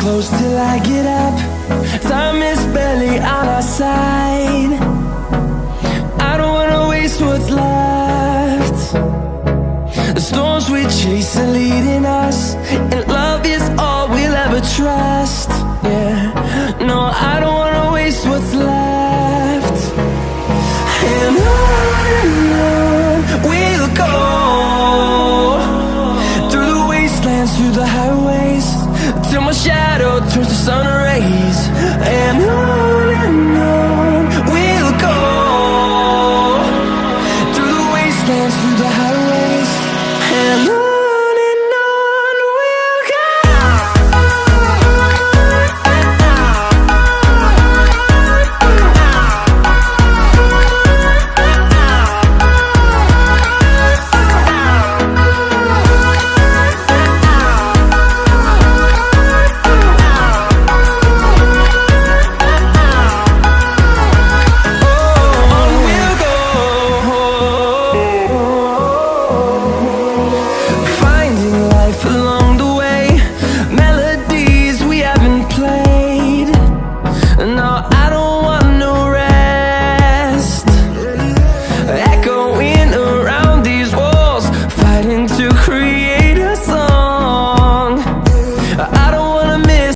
close till I get up. Time is barely on our side. I don't wanna waste what's left. The storms we chase are leading